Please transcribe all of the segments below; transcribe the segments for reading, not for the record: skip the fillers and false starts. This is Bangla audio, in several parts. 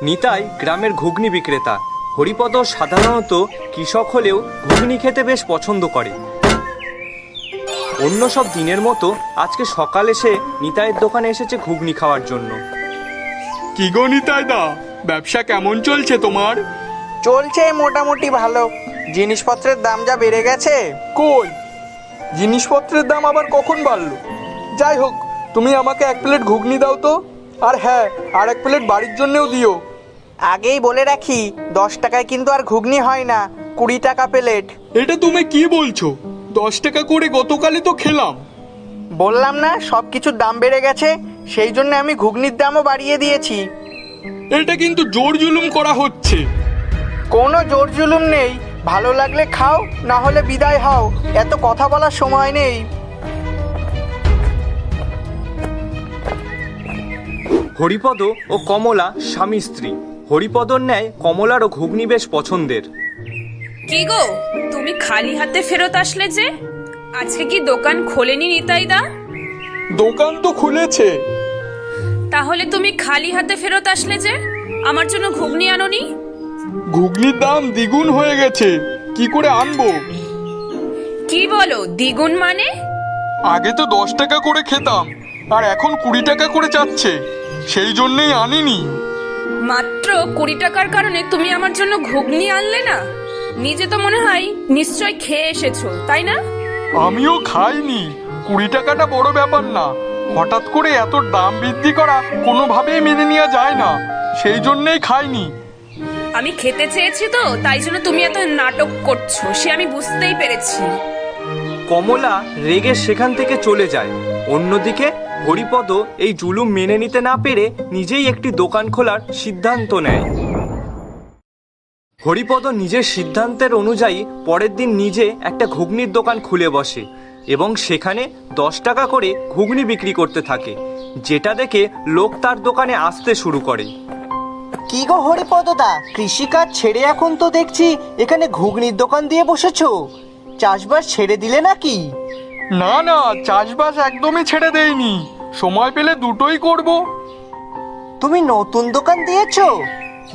নিতাই গ্রামের ঘুগনি বিক্রেতা। হরিপদ সাধারণত কৃষক হলেও ঘুগনি খেতে বেশ পছন্দ করে। অন্য সব দিনের মতো আজকে সকালে সে নিতাইয়ের দোকানে এসেছে ঘুগনি খাওয়ার জন্য। কি গো নিতাই দা, ব্যবসা কেমন চলছে তোমার? চলছে মোটামুটি ভালো। জিনিসপত্রের দাম যা বেড়ে গেছে। কই, জিনিসপত্রের দাম আবার কখন বাড়লো? যাই হোক, তুমি আমাকে 1 প্লেট ঘুগনি দাও তো। আর হ্যাঁ, আর 1 প্লেট বাড়ির জন্যও দিও। আগেই বলে রাখি, 10 টাকায় কিন্তু আর ঘুগনি হয় না, 20 টাকা প্লেট। এটা তুমি কি বলছো? 10 টাকা করে গতকালই তো খেলাম। বললাম না সব কিছুর দাম বেড়ে গেছে, সেই জন্য আমি ঘুগনির দামও বাড়িয়ে দিয়েছি। এটা কিন্তু জোর জুলুম করা হচ্ছে। কোনো জোর জুলুম নেই, ভালো লাগলে খাও, না হলে বিদায় হও, এত কথা বলার সময় নেই। হরিপদ ও কমলা স্বামী স্ত্রী। হরিপদর ন্যায় কমলারও ঘুগনি বেশ পছন্দের। কি গো, তুমি খালি হাতে ফেরত আসলে যে? আজকে কি দোকান খোলেনি নিতাইদা? দোকান তো খুলেছে। তাহলে তুমি খালি হাতে ফেরত আসলে যে? আমার জন্য ঘুগনি আনোনি? ঘুগনির দাম দ্বিগুণ হয়ে গেছে, কি করে আনবো? কি বলো দ্বিগুণ মানে? আগে তো 10 টাকা করে খেতাম, আর এখন 20 টাকা করে যাচ্ছে, সেই জন্যই আনিনি। মাত্র 20 টাকার কারণে তুমি আমার জন্য ঘুগনি আনলে না? নিজে তো মনে হয় নিশ্চয় খেয়ে এসেছো, তাই না? আমিও খাইনি, 20 টাকাটা বড় ব্যাপার না। হঠাৎ করে এত দাম বৃদ্ধি করা কোনোভাবেই মেনে নেওয়া যায় না, সেই জন্যই খাইনি। আমি খেতে চেয়েছি তো, তাই জন্য তুমি এত নাটক করছো, সে আমি বুঝতেই পেরেছি। কমলা রেগে সেখান থেকে চলে যায়। অন্যদিকে হরিপদ এই জুলুম মেনে নিতে না পেরে নিজেই একটি দোকান খোলার সিদ্ধান্ত নেয়। হরিপদ নিজের সিদ্ধান্তের অনুযায়ী পরের দিন নিজে একটা ঘুগনির দোকান খুলে বসে এবং সেখানে 10 টাকা করে ঘুগনি বিক্রি করতে থাকে, যেটা দেখে লোক তার দোকানে আসতে শুরু করে। কি গো হরিপদদা, কৃষিকাজ ছেড়ে এখন তো দেখছি এখানে ঘুগনির দোকান দিয়ে বসেছো। চাষবাস ছেড়ে দিলে নাকি? না না, চাষবাস একদমই ছেড়ে দেইনি, সময় পেলে দুটোই করব। তুমি নতুন দোকান দিয়েছো?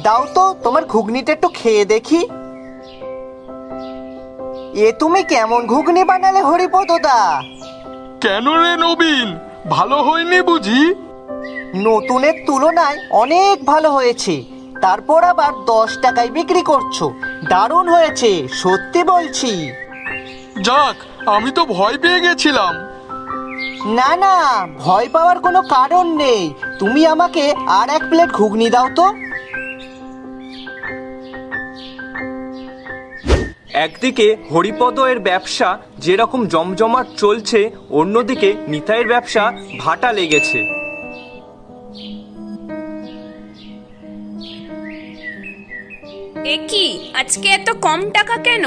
দাও তো তোমার ঘুগনিটা একটু খেয়ে দেখি। এ তুমি কেমন ঘুগনি বানালে হরিপদদা? কেন রে নবীন, ভালো হয়নি বুঝি? নতুনের তুলনায় অনেক ভালো হয়েছে, তারপর আবার 10 টাকায় বিক্রি করছো। দারুণ হয়েছে, সত্যি বলছি। যাক, আমি তো ভয় পেয়ে গেছিলাম। না না, ভয় পাওয়ার কোনো কারণ নেই। তুমি আমাকে আর 1 প্লেট ঘুগনি দাও তো। একদিকে হরিপদ এর ব্যবসা যেরকম জমজমাট চলছে, অন্যদিকে নিতাইয়ের ব্যবসা ভাটা লেগেছে। এ কি, আজকে এত কম টাকা কেন?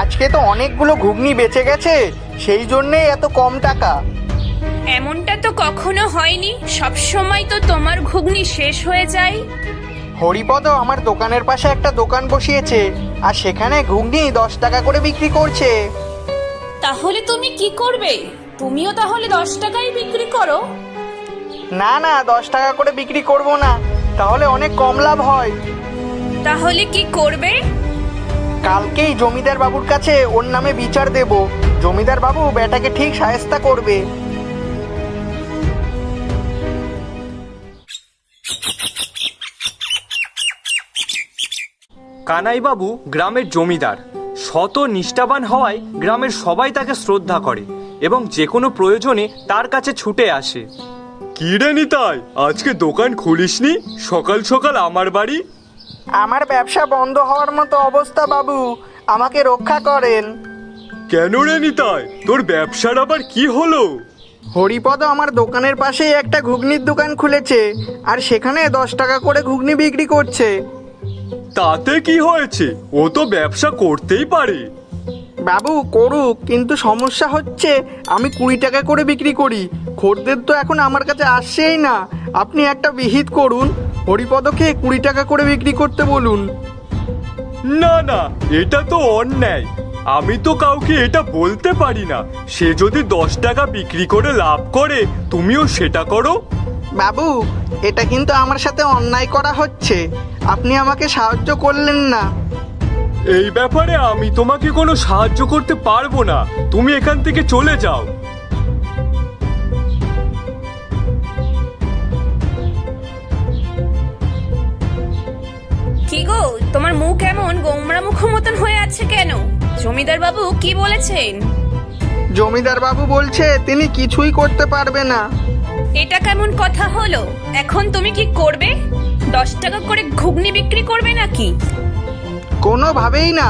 আজকে তো অনেকগুলো ঘুগনি বেঁচে গেছে, সেই জন্যেই এত কম টাকা। এমনটা তো কখনো হয়নি, সব সময় তো তোমার ঘুগনি শেষ হয়ে যায়। হরিপদ আমার দোকানের পাশে একটা দোকান বসিয়েছে, আর সেখানে ঘুগনি 10 টাকা করে বিক্রি করছে। তাহলে তুমি কি করবে? তুমিও তাহলে 10 টাকায় বিক্রি করো। না না, 10 টাকা করে বিক্রি করব না, তাহলে অনেক কম লাভ হয়। তাহলে কি করবে? কালকেই জমিদার বাবুর কাছে ওর নামে বিচার দেব, জমিদার বাবু বেটাকে ঠিক শায়েস্তা করবে। কানাইবাবু গ্রামের জমিদার, শত নিষ্ঠাবান হওয়ায় গ্রামের সবাই তাকে শ্রদ্ধা করে এবং যে কোনো প্রয়োজনে তার কাছে ছুটে আসে। কি রে নিতাই, আজকে দোকান খুলিসনি? সকাল সকাল আমার বাড়ি? আমার ব্যবসা বন্ধ হওয়ার মতো অবস্থা বাবু, আমাকে রক্ষা করেন। কেন রে নিতাই, তোর ব্যবসার আবার কি হলো? হরিপদ আমার দোকানের পাশেই একটা ঘুগনির দোকান খুলেছে, আর সেখানে 10 টাকা করে ঘুগনি বিক্রি করছে। তাতে কি হয়েছে, ও তো ব্যবসা করতেই পারে। বাবু করুক, কিন্তু সমস্যা হচ্ছে আমি 20 টাকা করে বিক্রি করি, খদ্দের তো এখন আমার কাছে আসছেই না। আপনি একটা বিহিত করুন, হরিপদকে 20 টাকা করে বিক্রি করতে বলুন। না না, এটা তো অন্যায়। আমি তো কাউকে এটা বলতে পারি না। সে যদি 10 টাকা বিক্রি করে লাভ করে, তুমিও সেটা করো। বাবু, এটা কিন্তু আমার সাথে অন্যায় করা হচ্ছে। আপনি আমাকে সাহায্য করলেন না। এই ব্যাপারে আমি তোমাকে কোনো সাহায্য করতে পারবো না, তুমি এখান থেকে চলে যাও। কি গো, তোমার মুখ এমন গোমরা মুখ মতন হয়ে আছে কেন? জমিদার বাবু কি বলেছেন? জমিদার বাবু বলছে তিনি কিছুই করতে পারবে না। এটা কেমন কথা হলো? এখন তুমি কি করবে? 10 টাকা করে ঘুগনি বিক্রি করবে নাকি? কোনোভাবেই না,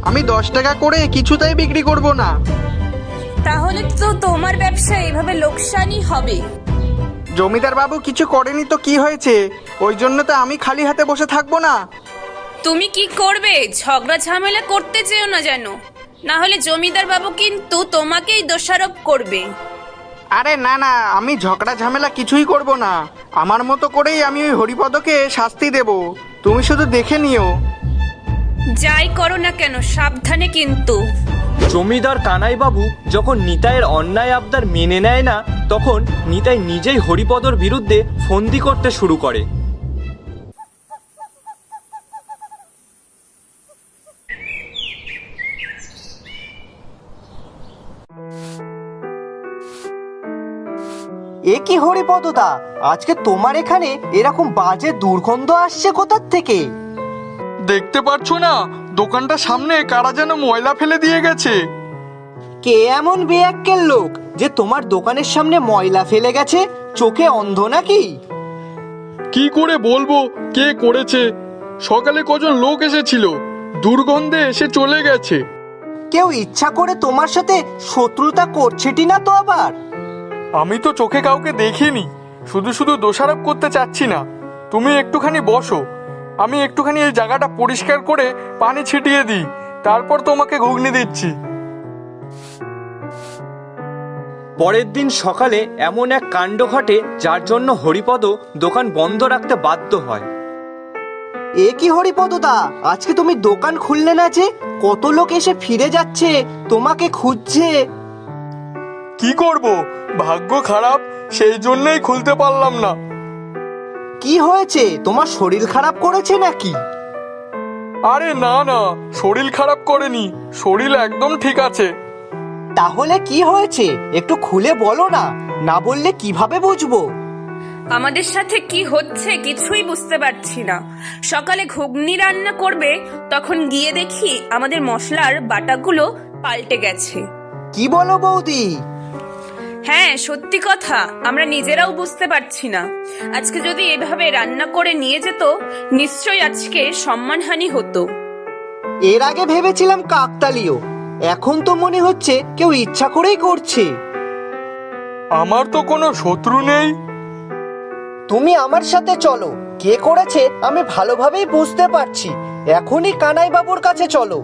আমি 10 টাকা করে কিছুতেই বিক্রি করব না। তাহলে তো তোমার ব্যবসা এভাবে লোকসানই হবে। জমিদার বাবু কিছু করেনি তো কি হয়েছে? ওই জন্য তো আমি খালি হাতে বসে থাকবো না। তুমি কি করবে? ঝগড়া ঝামেলা করতে যেও না যেন, না হলে জমিদার বাবু কিন্তু তোমাকেই দোষারোপ করবে। আরে না না, আমি ঝগড়া ঝামেলা কিছুই করব না। আমার মতো করেই আমি ওই হরিপদকে শাস্তি দেব, তুমি শুধু দেখে নিও। যাই করো না কেন সাবধানে কিন্তু। জমিদার কানাইবাবু যখন নিতাইয়ের অন্যায় আবদার মেনে নেয় না, তখন নিতাই নিজেই হরিপদর বিরুদ্ধে ফন্দি করতে শুরু করে। এ কি হরিপদদা, আজকে তোমার এখানে এরকম বাজে দুর্গন্ধ আসছে কোথার থেকে? দেখতে পাচ্ছ না দোকানটার সামনে কারা যেন ময়লা ফেলে দিয়ে গেছে? কে এমন বেয়াক্কেল লোক যে তোমার দোকানের সামনে ময়লা ফেলে গেছে? চোখে অন্ধ নাকি? কি করে বলবো কে করেছে? সকালে কজন লোক এসেছিল, দুর্গন্ধে এসে চলে গেছে। কেউ ইচ্ছা করে তোমার সাথে শত্রুতা করছেটি না তো আবার? আমি তো চোখে কাউকে দেখিনি, শুধু শুধু দোষারোপ করতে চাচ্ছি না। তুমি একটুখানি বসো, আমি একটুখানি এই জায়গাটা পরিষ্কার করে পানি ছিটিয়ে দিই, তারপর তোমাকে ঘুগনি দিচ্ছি। পরের দিন সকালে এমন এক কাণ্ড ঘটে যার জন্য হরিপদ দোকান বন্ধ রাখতে বাধ্য হয়। এ কি হরিপদদা, আজকে তুমি দোকান খুললে না যে? কত লোক এসে ফিরে যাচ্ছে, তোমাকে খুঁজছে। কি করব, ভাগ্য খারাপ, সেই জন্যই খুলতে পারলাম না। কি হয়েছে, তোমার শরীর খারাপ করেছে নাকি? আরে না না, শরীর খারাপ করেনি, শরীর একদম ঠিক আছে। তাহলে কি হয়েছে একটু খুলে বলো না, না বললে কিভাবে বুঝবো? আমাদের সাথে কি হচ্ছে কিছুই বুঝতে পারছি না। সকালে ঘুগনি রান্না করবে, তখন গিয়ে দেখি আমাদের মশলার বাটাগুলো পাল্টে গেছে। কি বলো বৌদি? হ্যাঁ সত্যি কথা, আমরা নিজেরাও বুঝতে পারছি না। আজকে যদি এভাবে রান্না করে নিয়ে যেত, নিশ্চয়ই আজকে সম্মানহানি হতো। এর আগে ভেবেছিলাম কাকতালীয়, এখন তো মনে হচ্ছে কেউ ইচ্ছা করেই করছে। আমার তো কোনো শত্রু নেই। তুমি আমার সাথে চলো, কে করেছে আমি ভালোভাবেই বুঝতে পারছি। এখনই কানাই বাবুর কাছে চলো।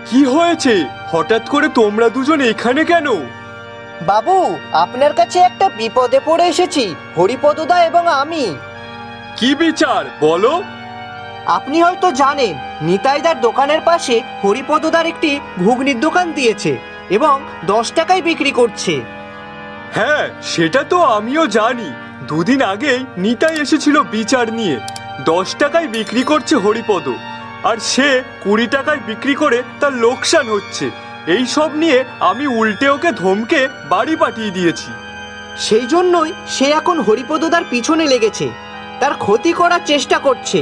কি হয়েছে? হঠাৎ করে তোমরা দুজন এখানে কেন? বাবু, আপনার কাছে একটা বিপদে পড়ে এসেছি, হরিপদদা এবং আমি। কি বিচার বলো? আপনি হয়তো জানেন, নিতাইদার দোকানের পাশে হরিপদদার একটি ঘুগনির দোকান দিয়েছে এবং 10 টাকায় বিক্রি করছে। হ্যাঁ, সেটা তো আমিও জানি। দুদিন আগেই নিতাই এসেছিল বিচার নিয়ে। 10 টাকায় বিক্রি করছে হরিপদ, আর সে 20 টাকায় বিক্রি করে তার লোকসান হচ্ছে। এই সব নিয়ে আমি উল্টে ওকে ধমকে বাড়ি পাঠিয়ে দিয়েছি। সেই জন্যই সে এখন হরিপদদার পিছনে লেগেছে, তার ক্ষতি করার চেষ্টা করছে।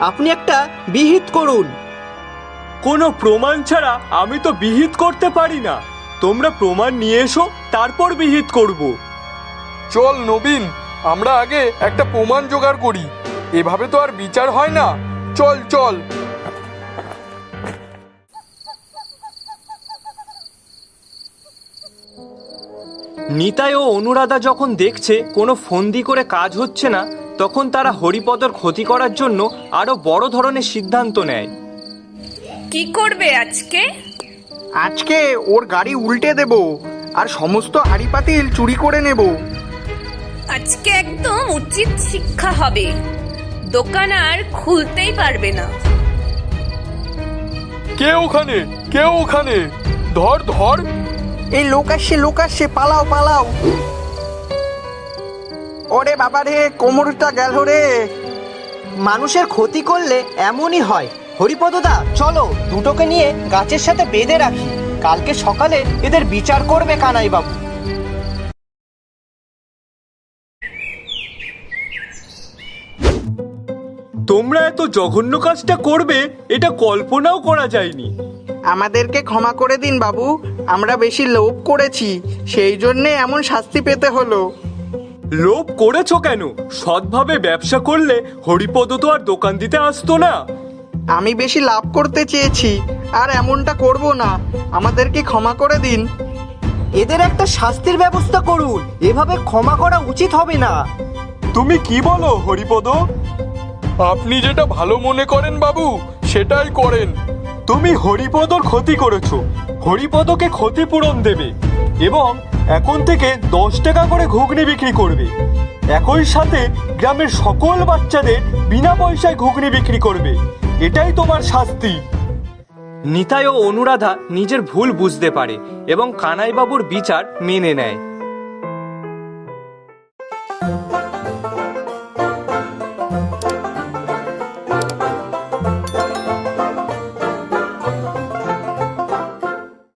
আপনি একটা বিহিত করুন। কোনো প্রমাণ ছাড়া আমি তো বিহিত করতে পারি না। তোমরা প্রমাণ নিয়ে এসো, তারপর বিহিত করব। চল নবীন, আমরা আগে একটা প্রমাণ জোগাড় করি, এভাবে তো আর বিচার হয় না। চল চল। নিতাই ও অনুরাধা যখন দেখছে কোনো ফন্দি করে কাজ হচ্ছে না, তখন তারা হরিপদর ক্ষতি করার জন্য আরো বড় ধরনের সিদ্ধান্ত নেয়। কি করবে আজকে? আজকে ওর গাড়ি উল্টে দেব আর সমস্ত হাঁড়ি পাতিল চুরি করে নেব। আজকে একদম উচিত শিক্ষা হবে, দোকান আর খুলতেই পারবে না। কে ওখানে? কে ওখানে? ধর ধর। এই লোক আসছে, পালাও পালাও। ওরে বাবা রে, কোমরটা গেল রে। মানুষের ক্ষতি করলে এমনই হয়। হরিপদদা চলো, দুটোকে নিয়ে গাছের সাথে বেঁধে রাখি, কালকে সকালে এদের বিচার করবে কানাই বাবু। তোমরা এত জঘন্য কাজটা করবে এটা কল্পনাও করা যায়নি। আমাদেরকে ক্ষমা করে দিন বাবু, আমরা বেশি লোভ করেছি, সেই জন্যে এমন শাস্তি পেতে হলো। লোভ করেছো কেন? সৎভাবে ব্যবসা করলে হরিপদ তো আর দোকান দিতে আসতো না। আমি বেশি লাভ করতে চেয়েছি, আর এমনটা করব না, আমাদেরকে ক্ষমা করে দিন। এদের একটা শাস্তির ব্যবস্থা করুন, এভাবে ক্ষমা করা উচিত হবে না। তুমি কি বলো হরিপদ? আপনি যেটা ভালো মনে করেন বাবু, সেটাই করেন। তুমি হরিপদর ক্ষতি করেছো, হরিপদকে ক্ষতিপূরণ দেবে এবং এখন থেকে 10 টাকা করে ঘুগনি বিক্রি করবে। একই সাথে গ্রামের সকল বাচ্চাদের বিনা পয়সায় ঘুগনি বিক্রি করবে। এটাই তোমার শাস্তি। নিতাই ও অনুরাধা নিজের ভুল বুঝতে পারে এবং কানাইবাবুর বিচার মেনে নেয়।